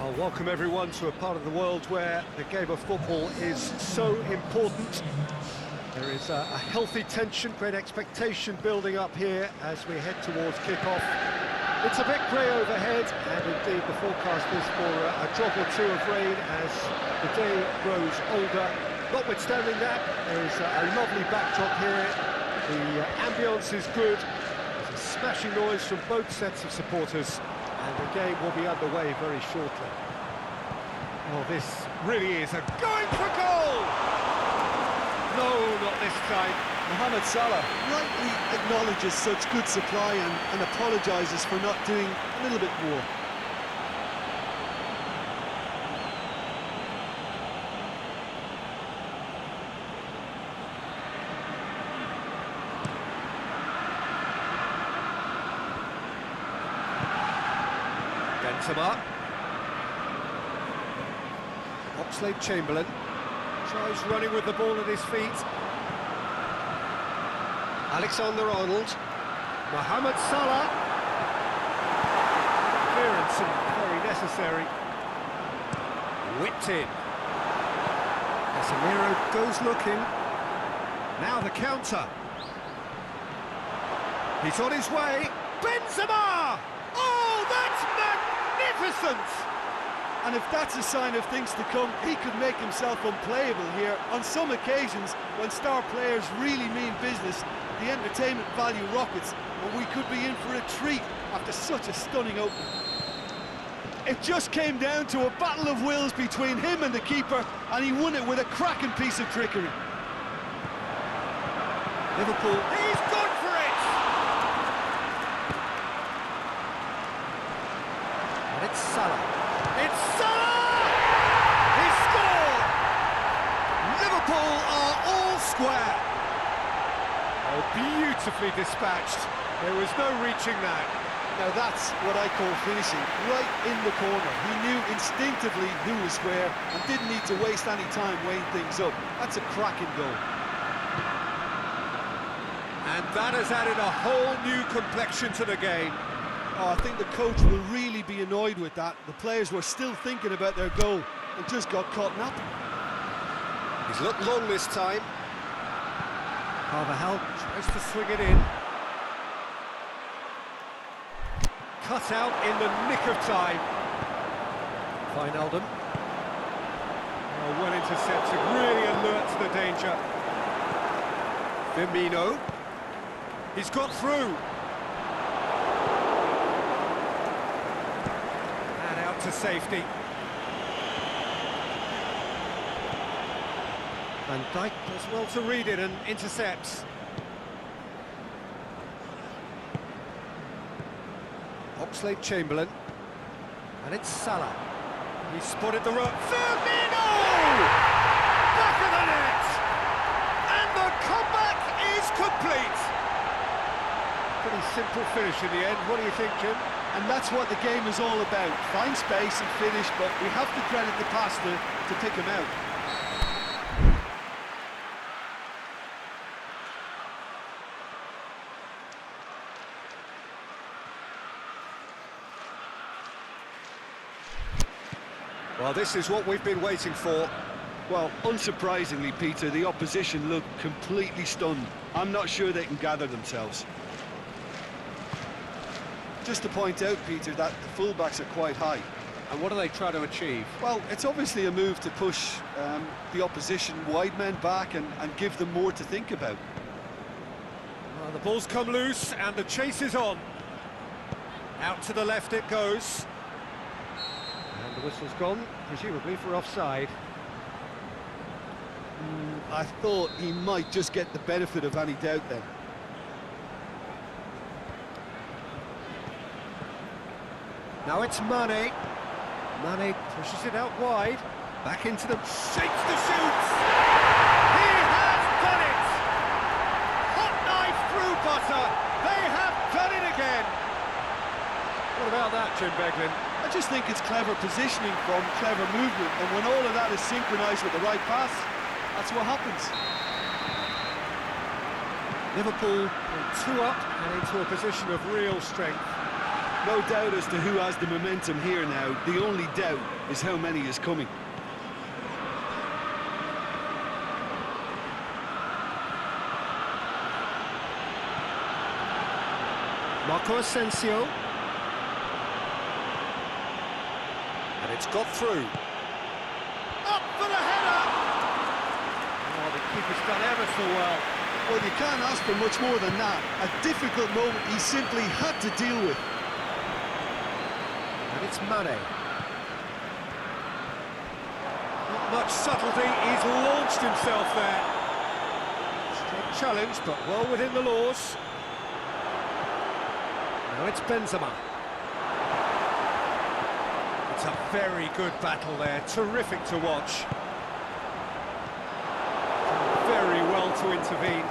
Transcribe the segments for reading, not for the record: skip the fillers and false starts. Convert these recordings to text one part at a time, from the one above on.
I'll welcome everyone to a part of the world where the game of football is so important. There is a healthy tension, great expectation building up here as we head towards kick-off. It's a bit grey overhead, and indeed the forecast is for a drop or two of rain as the day grows older. Notwithstanding that, there is a lovely backdrop here. The ambience is good. There's a smashing noise from both sets of supporters, and the game will be underway very shortly. Well, this really is a going for goal! No, not this time. Mohamed Salah rightly acknowledges such good supply and apologises for not doing a little bit more. Benzema. Oxlade-Chamberlain tries running with the ball at his feet. Alexander-Arnold. Mohamed Salah. Clearance and very necessary. Whipped in. Casemiro goes looking. Now the counter. He's on his way. Benzema! Oh, that's magnificent! And if that's a sign of things to come, he could make himself unplayable here. On some occasions, when star players really mean business, the entertainment value rockets, and we could be in for a treat after such a stunning opening. It just came down to a battle of wills between him and the keeper, and he won it with a cracking piece of trickery. Liverpool, he's gone for it! And it's Salah. It's Salah! He scored! Liverpool are all square. Oh, beautifully dispatched. There was no reaching that. Now that's what I call finishing, right in the corner. He knew instinctively who was where and didn't need to waste any time weighing things up. That's a cracking goal. And that has added a whole new complexion to the game. Oh, I think the coach will really be annoyed with that. The players were still thinking about their goal and just got caught napping. He's looked long this time. Carvajal tries to swing it in. Cut out in the nick of time. Wijnaldum. Oh, well intercepted, really alert to the danger. Firmino. He's got through. And out to safety. Van Dijk does well to read it and intercepts. Oxlade-Chamberlain. And it's Salah. He spotted the rope. Firmino! Back of the net! And the comeback is complete! Pretty simple finish in the end. What do you think, Jim? And that's what the game is all about. Find space and finish, but we have to credit the passer to pick him out. Well, this is what we've been waiting for. Well, unsurprisingly, Peter, the opposition look completely stunned. I'm not sure they can gather themselves. Just to point out, Peter, that the fullbacks are quite high. And what do they try to achieve? Well, it's obviously a move to push the opposition wide men back and give them more to think about. Well, the ball's come loose and the chase is on. Out to the left it goes. And the whistle's gone, presumably for offside. I thought he might just get the benefit of any doubt then. Now it's Mane. Mane pushes it out wide. Back into the... shakes the shoots! He has done it! Hot knife through butter! They have done it again! What about that, Jim Beglin? I just think it's clever positioning from clever movement, and when all of that is synchronised with the right pass, that's what happens. Liverpool 2 up and into a position of real strength. No doubt as to who has the momentum here now. The only doubt is how many is coming. Marco Asensio. And it's got through. Up for the header! Oh, the keeper's done ever so well. Well, you can't ask for much more than that. A difficult moment he simply had to deal with. And it's Mane. Not much subtlety, he's launched himself there. Strong challenge, but well within the laws. Now it's Benzema. It's a very good battle there, terrific to watch. Very well to intervene.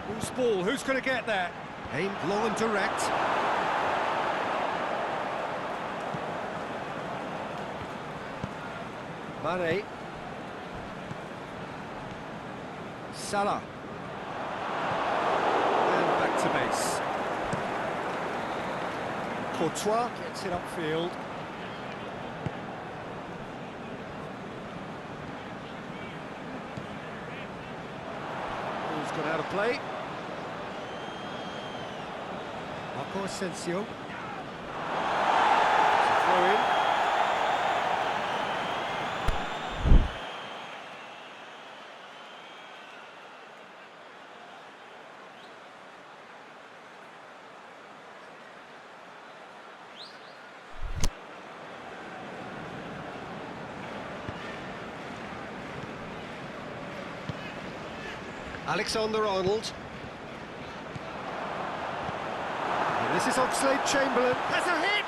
Who's ball? Who's going to get there? Aimed low and direct. Mane. Salah. And back to base. Courtois gets it upfield. Ball's gone out of play. Marco Asensio. Throw in. Alexander-Arnold. And this is Oxlade-Chamberlain. Has a hit!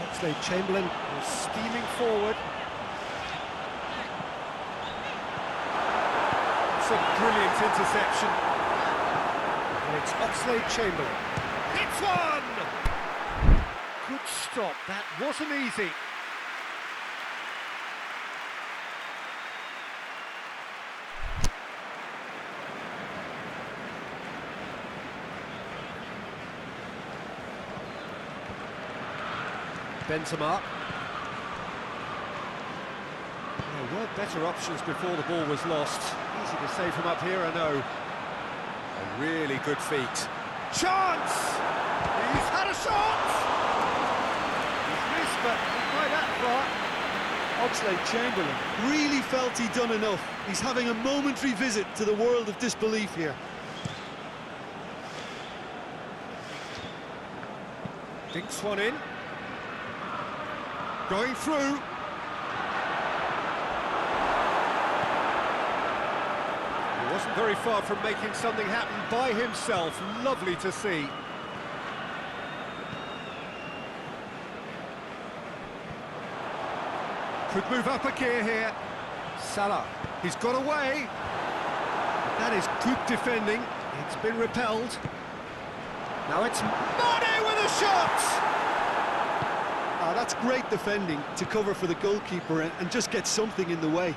Oxlade-Chamberlain was steaming forward. It's a brilliant interception. And it's Oxlade-Chamberlain. Hits one! Good stop, that wasn't easy. Benzema. There were better options before the ball was lost. Easy to save from up here, I know. A really good feat. Chance! He's had a shot! He's missed, but not quite that far. Oxlade-Chamberlain really felt he'd done enough. He's having a momentary visit to the world of disbelief here. Dinks one in. Going through. He wasn't very far from making something happen by himself. Lovely to see. Could move up a gear here. Salah. He's got away. That is good defending. It's been repelled. Now it's Mane with a shot! That's great defending to cover for the goalkeeper and just get something in the way.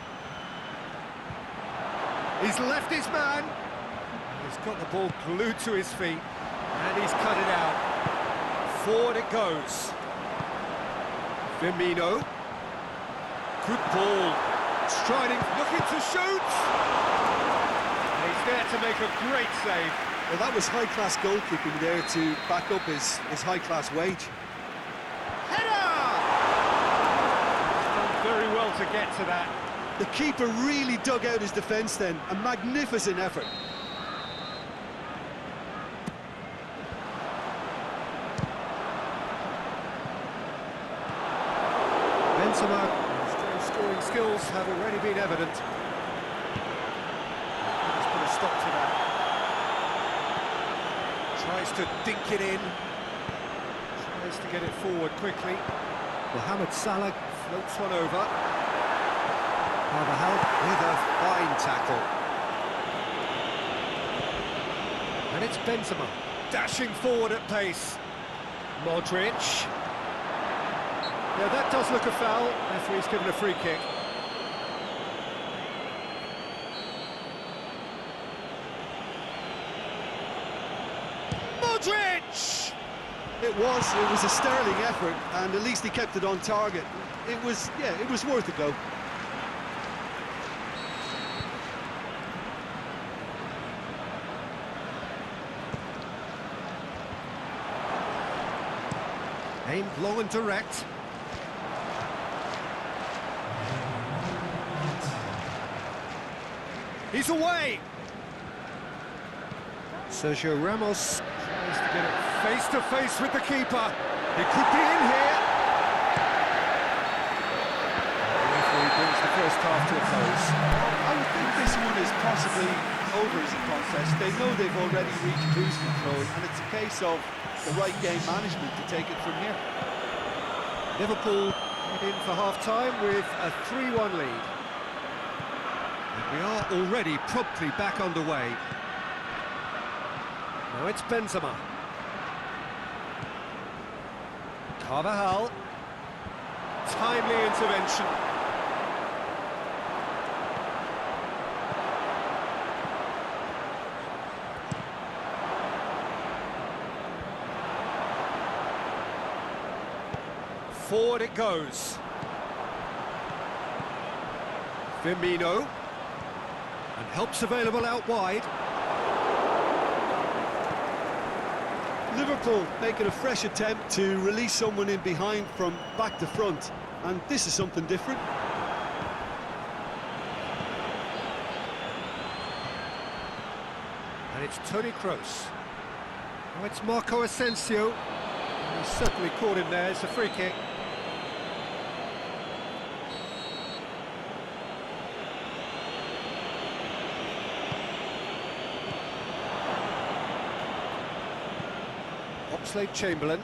He's left his man. He's got the ball glued to his feet, and he's cut it out. Forward it goes. Firmino. Good ball. Striding, looking to shoot. And he's there to make a great save. Well, that was high-class goalkeeping there to back up his high-class wage. Very well to get to that. The keeper really dug out his defence then. A magnificent effort. Benzema's scoring skills have already been evident. He's put a stop to that. Tries to dink it in. Tries to get it forward quickly. Mohamed Salah floats one over. Carvajal with a fine tackle. And it's Benzema, dashing forward at pace. Modric. Yeah, that does look a foul. Referee's given a free kick. Modric! It was a sterling effort, and at least he kept it on target. It was worth a go. Aimed long and direct. He's away! Sergio Ramos tries to get it face to face with the keeper. He could be in here. The referee brings the first half to a close. I would think this one is possibly over as a contest. They know they've already reached cruise control, and it's a case of the right game management to take it from here. Liverpool head in for half-time with a 3-1 lead. And we are already promptly back underway. Now it's Benzema. Carvajal. Timely intervention. Forward it goes. Firmino. And help's available out wide. Liverpool making a fresh attempt to release someone in behind from back to front, and this is something different. And it's Toni Kroos. Oh, it's Marco Asensio. He's certainly caught him there. It's a free kick. Oxlade-Chamberlain.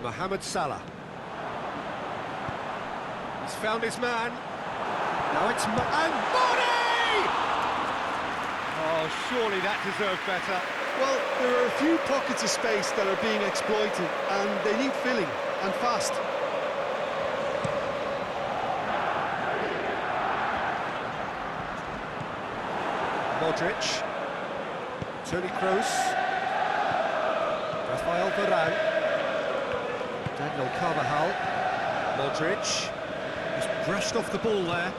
Mohamed Salah. He's found his man. Now it's and Mane! Oh, surely that deserved better. Well, there are a few pockets of space that are being exploited, and they need filling, and fast. Modric. Toni Kroos. Rafael Varane. Daniel Carvajal. Modric. Just brushed off the ball there.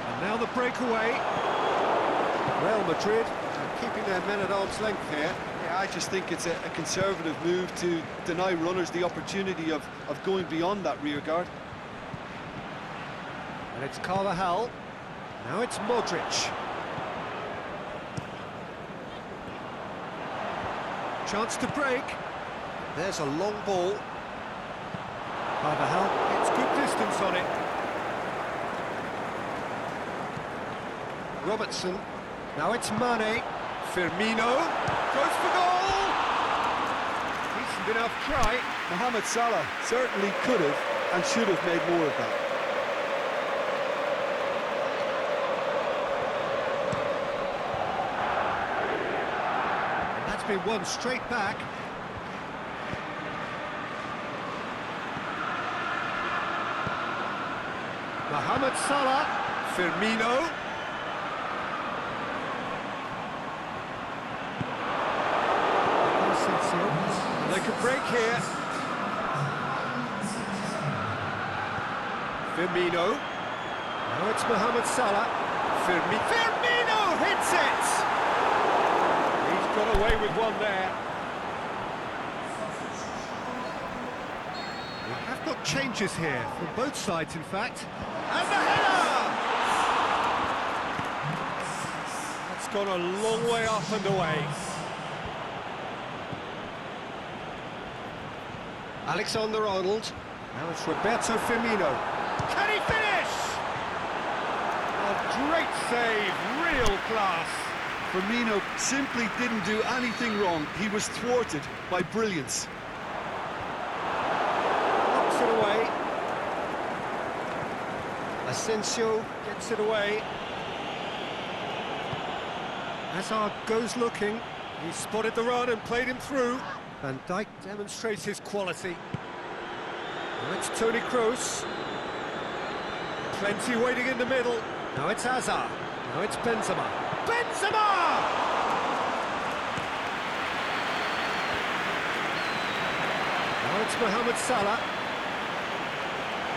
And now the breakaway. Real Madrid keeping their men at arm's length here. Yeah, I just think it's a conservative move to deny runners the opportunity of going beyond that rear guard. And it's Carvajal. Now it's Modric. Chance to break. There's a long ball. Carvajal gets good distance on it. Robertson. Now it's Mane. Firmino goes for goal! Decent enough try. Mohamed Salah certainly could have and should have made more of that. And that's been won straight back. Mohamed Salah. Firmino. They could break here. Firmino. Now it's Mohamed Salah. Firmino hits it! He's got away with one there. We have got changes here, from both sides in fact. And the header! That's gone a long way up and away. Alexander-Arnold. Now it's Roberto Firmino. Can he finish? A great save, real class. Firmino simply didn't do anything wrong. He was thwarted by brilliance. Knocks it away. Asensio gets it away. Hazard goes looking. He spotted the run and played him through. Van Dijk demonstrates his quality. Now it's Toni Kroos. Plenty waiting in the middle. Now it's Hazard. Now it's Benzema. Benzema! Now it's Mohamed Salah.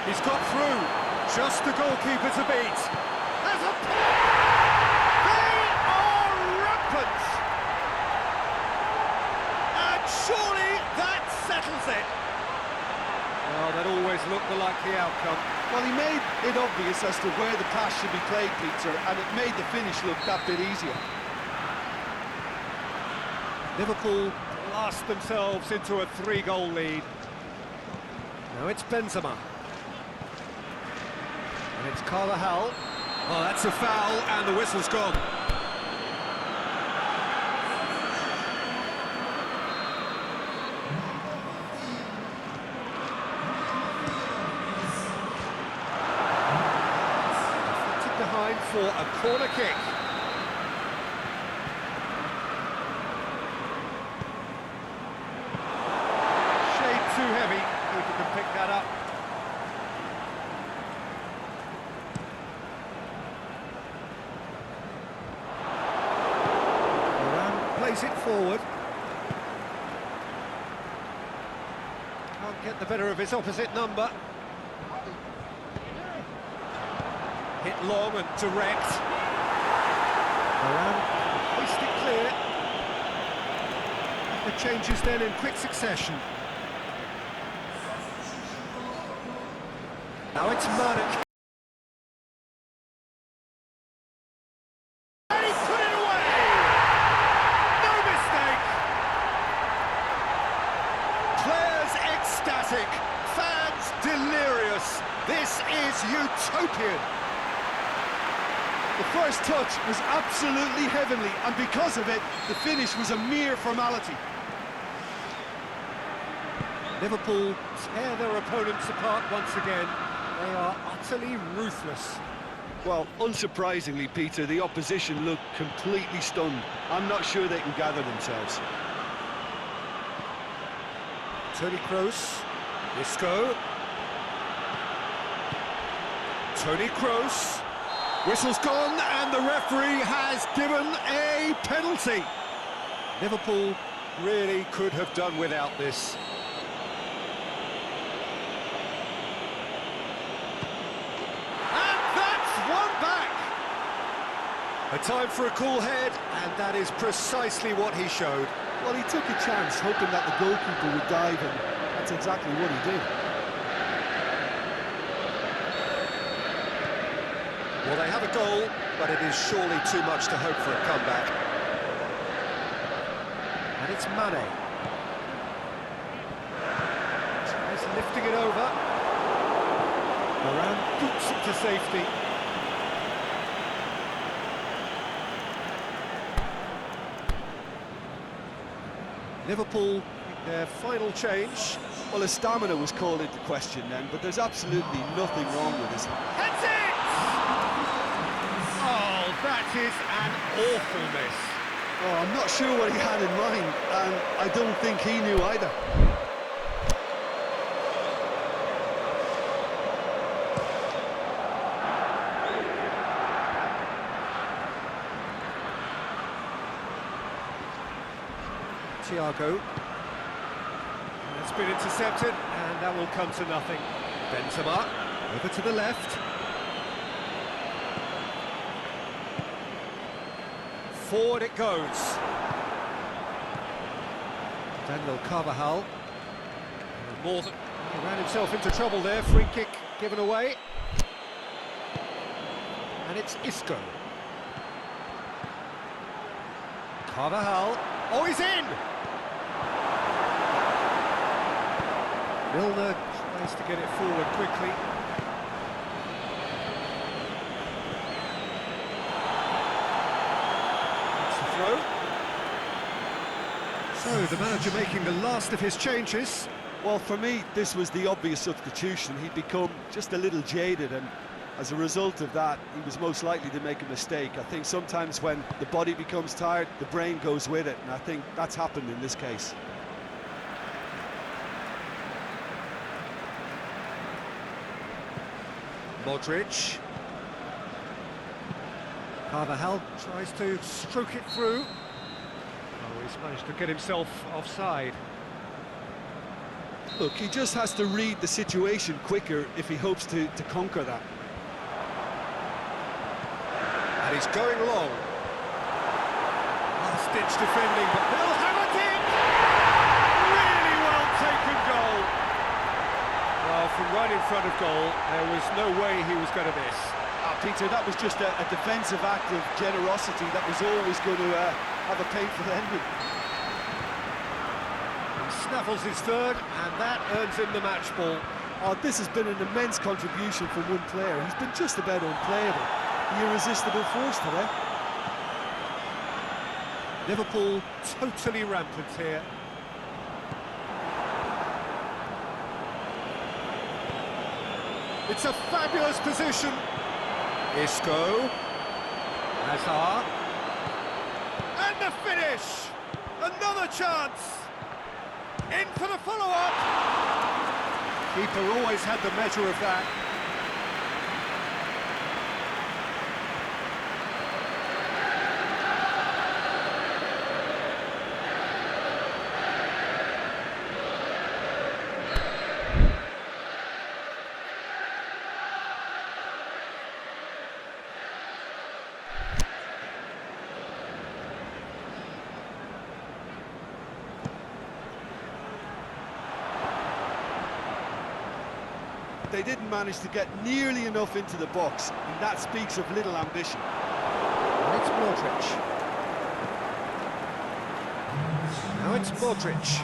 He's got through. Just the goalkeeper to beat. There's a They are rampant! And surely that settles it. Well, that always looked the likely outcome. Well, he made it obvious as to where the pass should be played, Peter, and it made the finish look that bit easier. Liverpool blast themselves into a 3-goal lead. Now it's Benzema. And it's Carvajal. Oh, that's a foul, and the whistle's gone. Deflected behind for a corner kick. Shade too heavy. Keeper can pick that up. Plays it forward. Can't get the better of his opposite number. Hit long and direct. Varane hoist it clear. The changes then in quick succession. Now it's Mane. Fans delirious. This is utopian. The first touch was absolutely heavenly, and because of it, the finish was a mere formality. Liverpool tear their opponents apart once again. They are utterly ruthless. Well, unsurprisingly, Peter, the opposition looked completely stunned. I'm not sure they can gather themselves. Toni Kroos. Isco. Toni Kroos. Whistle's gone and the referee has given a penalty. Liverpool really could have done without this. And that's one back. A time for a cool head, and that is precisely what he showed. Well, he took a chance, hoping that the goalkeeper would dive in. That's exactly what he did. Well, they have a goal, but it is surely too much to hope for a comeback. And it's Mane. Tries lifting it over. Varane boots it to safety. Liverpool make their final change. Well, his stamina was called into question then, but there's absolutely nothing wrong with his... That's it! Oh, that is an awful miss. Oh, I'm not sure what he had in mind, and I don't think he knew either. Thiago. It's been intercepted, and that will come to nothing. Benzema, over to the left. Forward it goes. Daniel Carvajal. More than... He ran himself into trouble there, free kick given away. And it's Isco. Carvajal. Oh, he's in! Milner tries to get it forward quickly. That's the throw. So, the manager making the last of his changes. Well, for me, this was the obvious substitution. He'd become just a little jaded, and As a result of that, he was most likely to make a mistake. I think sometimes when the body becomes tired, the brain goes with it, and I think that's happened in this case. Modric. Carvajal tries to stroke it through. Oh, he's managed to get himself offside. Look, he just has to read the situation quicker if he hopes to conquer that. And he's going long. Last-ditch defending, but they'll have it in! Really well taken goal. Well, from right in front of goal, there was no way he was going to miss. Peter, that was just a defensive act of generosity that was always going to have a painful ending. He snaffles his third, and that earns him the match ball. Oh, this has been an immense contribution from one player. He's been just about unplayable. The irresistible force today. Liverpool totally rampant here. It's a fabulous position. Isco. Hazard. And the finish! Another chance! In for the follow-up! Keeper always had the measure of that. They didn't manage to get nearly enough into the box, and that speaks of little ambition. Now it's Modric. Now it's Modric.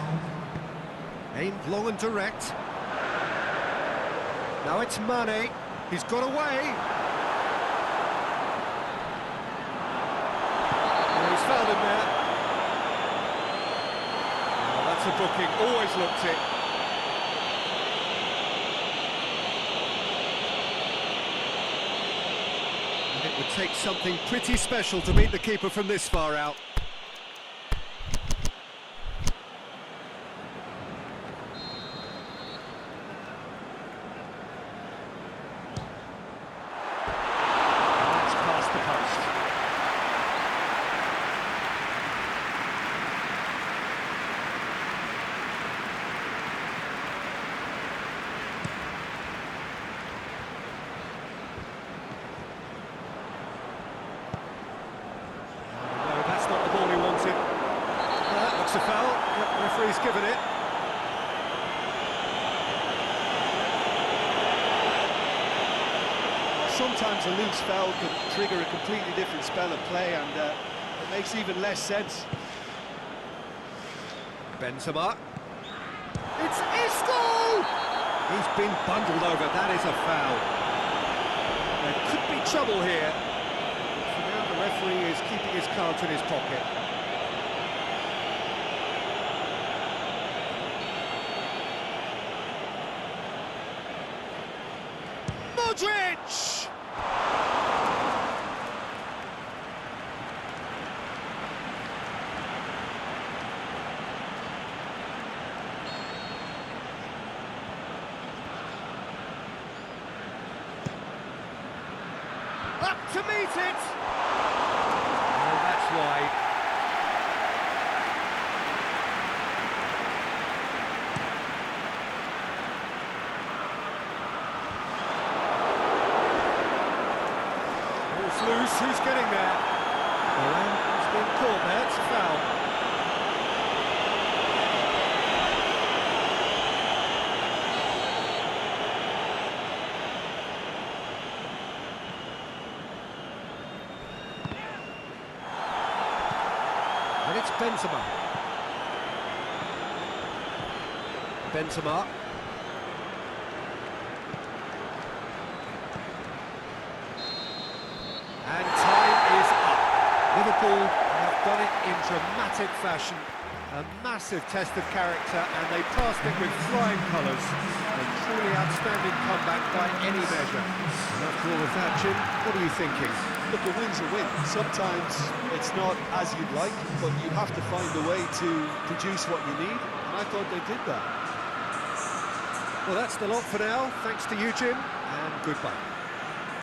Aimed long and direct. Now it's Mane. He's got away. Oh, he's fouled him there. Oh, that's a booking. Always looked it. It would take something pretty special to beat the keeper from this far out. That's past the post. It's a foul. The referee's given it. Sometimes a loose foul can trigger a completely different spell of play, and it makes even less sense. Benzema. It's Isco! He's been bundled over. That is a foul. There could be trouble here. For now, the referee is keeping his cards in his pocket. Modric! Up to meet it! Oh, that's wide. Ball's loose, who's getting there? Varane has been caught there, it's a foul. And it's Benzema. Benzema. And time is up. Liverpool have done it in dramatic fashion. A massive test of character, and they passed it with flying colours. A truly outstanding comeback by any measure. And after all of that, Jim, what are you thinking? Look, a win's a win. Sometimes it's not as you'd like, but you have to find a way to produce what you need, and I thought they did that. Well, that's the lot for now. Thanks to you, Jim, and goodbye.